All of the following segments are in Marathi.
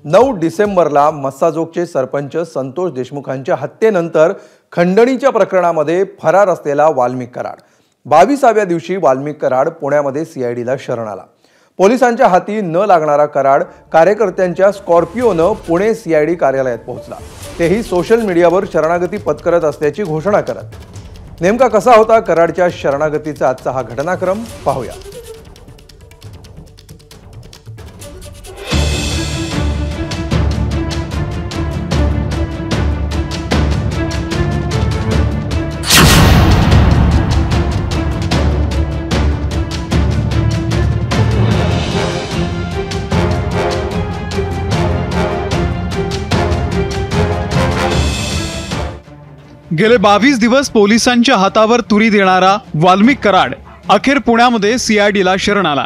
9 डिसेंबरला मस्साजोगचे सरपंच संतोष देशमुखांच्या हत्येनंतर खंडणीच्या प्रकरणामध्ये फरार असलेला वाल्मिक कराड 22व्या दिवशी वाल्मिक कराड पुण्यामध्ये सीआयडीला शरण आला। पोलिसांच्या हाती न लागणारा कराड कार्यकर्त्यांच्या स्कॉर्पिओनं पुणे सीआयडी कार्यालयात पोहोचला, तेही सोशल मीडियावर शरणागती पत्करत असल्याची घोषणा करत। नेमका कसा होता कराडच्या शरणागतीचा आजचा हा घटनाक्रम पाहूया। गेले 22 दिवस पोलिसांच्या हातावर तुरी देणारा वाल्मिक कराड अखेर पुण्यामध्ये सीआयडीला शरण आला।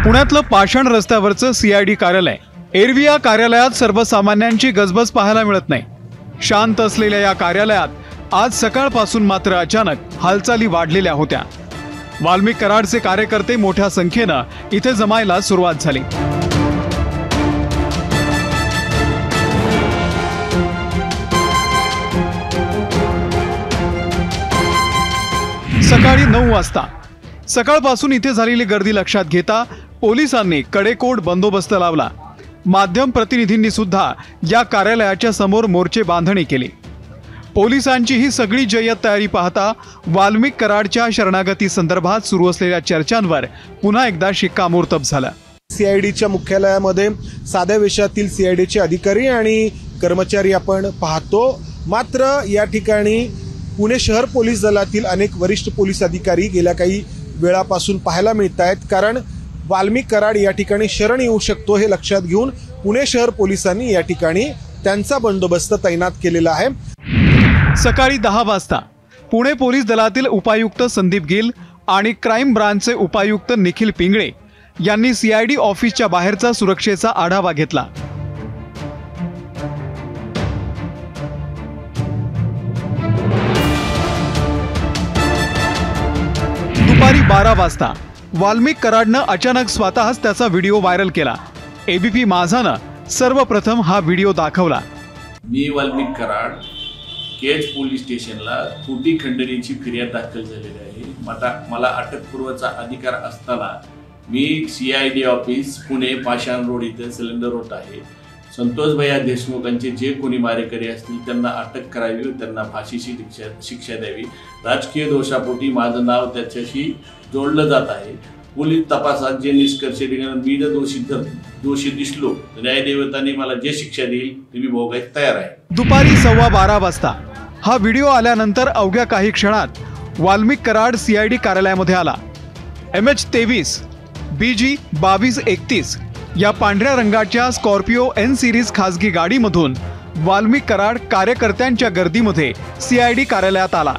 पुण्यातलं पाषाण रस्त्यावरचं सीआयडी कार्यालय एरवी या कार्यालयात सर्वसामान्यांची गजबज पाहायला मिळत नाही। शांत असलेल्या या कार्यालयात आज सकाळपासून मात्र अचानक हालचाली वाढलेल्या होत्या। वाल्मिक कराडचे कार्यकर्ते मोठ्या संख्येनं इथे जमायला सुरुवात झाली। सकाळी 9 वाजता सकाळपासून इथे झालेली गर्दी लक्षात घेता पोलिसांनी कडेकोट बंदोबस्त लावला। माध्यम प्रतिनिधींनी सुद्धा या कार्यालयाच्या समोर मोर्चे बांधणी केली। पोलिसांची ही सगळी जय्यत तयारी पाहता वाल्मिक कराडच्या शरणागती संदर्भात सुरू असलेल्या चर्चांवर पुन्हा एकदा शिक्कामोर्तब झालं। सीआयडीच्या मुख्यालयामध्ये साध्या वेशातील सीआयडीचे अधिकारी आणि कर्मचारी आपण पाहतो, मात्र या ठिकाणी पुणे शहर पोलीस दलातील अनेक वरिष्ठ पोलीस अधिकारी गेल्या काही वेळापासून पाहायला मिळत आहेत। कारण वाल्मिक कराड या ठिकाणी शरण येऊ शकतो हे लक्षात घेऊन पुणे शहर पोलिसांनी या ठिकाणी त्यांचा बंदोबस्त तैनात केलेला आहे। सकाळी 10 वाजता पुणे पोलीस दलातील उपायुक्त संदीप गिल आणि क्राईम ब्रांचचे उपायुक्त निखिल पिंगळे यांनी सीआयडी ऑफिसच्या बाहेरचा सुरक्षेचा आढावा घेतला। दुपारी 12 वाजता वाल्मिक कराडनं अचानक स्वतःच त्याचा व्हिडिओ व्हायरल केला। एबीपी माझानं सर्वप्रथम हा व्हिडिओ दाखवला। मी वाल्मिक कराड केज पोलीस स्टेशनला खोटी खंडणीची फिर्याद दाखल झालेली आहे। मला अटकपूर्वचा अधिकार असताना मी सीआयडी ऑफिस पुणे पाषाण रोड इथे सिलेंडर रोड आहे। संतोष भैया देशमुखांचे जे कोणी मारेकरी असतील त्यांना अटक करावी व त्यांना फाशीची शिक्षा द्यावी। राजकीय दोषापोटी माझं नाव त्याच्याशी जोडलं जात आहे। पोलीस तपासात जे निष्कर्ष निघाले, मी जर दोषी दिसलो तर न्यायदेवतांनी मला जे शिक्षा देईल ती मी भोगायला तयार आहे। दुपारी 12:15 वाजता हा व्हिडिओ आल्यानंतर अवघ्या काही क्षणात वाल्मिक कराड सीआयडी कार्यालयामध्ये आला। MH23 BG 2231 या पांढऱ्या रंगाच्या स्कॉर्पिओ N सिरीज खासगी गाडीमधून वाल्मिक कराड कार्यकर्त्यांच्या गर्दीमध्ये सीआयडी कार्यालयात आला।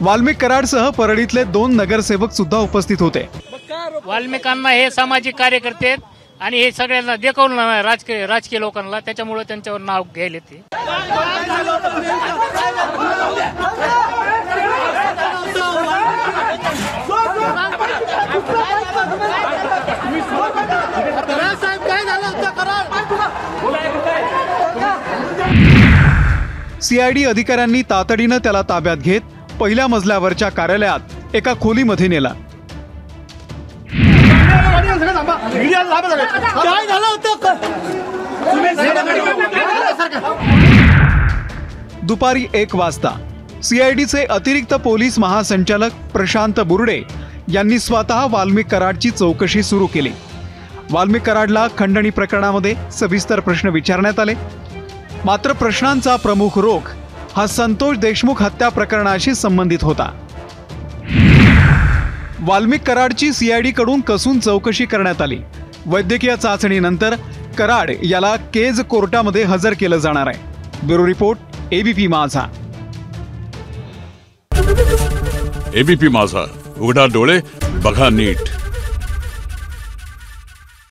वाल्मिक कराडसह परळीतले 2 नगरसेवक सुद्धा उपस्थित होते। वाल्मिकांना हे सामाजिक कार्यकर्ते आहेत आणि हे सगळ्यांना देखवून राजकीय लोकांना, त्याच्यामुळे त्यांच्यावर नाव घ्यायला ते। सीआयडी अधिकाऱ्यांनी तातडीनं त्याला ताब्यात घेत पहिल्या मजल्यावरच्या कार्यालयात एका खोलीमध्ये नेला। दुपारी 1 वाजता सीआयडीचे अतिरिक्त पोलीस महासंचालक प्रशांत बुर्डे यांनी स्वतः वाल्मिक कराडची चौकशी सुरू केली। वाल्मिक कराडला खंडणी प्रकरणामध्ये सविस्तर प्रश्न विचारण्यात आले, मात्र प्रश्नांचा प्रमुख रोख हा संतोष देशमुख हत्या प्रकरणाशी संबंधित होता। वाल्मिक कराडची सीआयडी कडून कसून चौकशी करण्यात आली। वैद्यकीय चाचणीनंतर कराड याला केज कोर्टामध्ये हजर केलं जाणार आहे। ब्युरो रिपोर्ट, एबीपी माझा। एबीपी माझा, उघडा डोळे बघा नीट।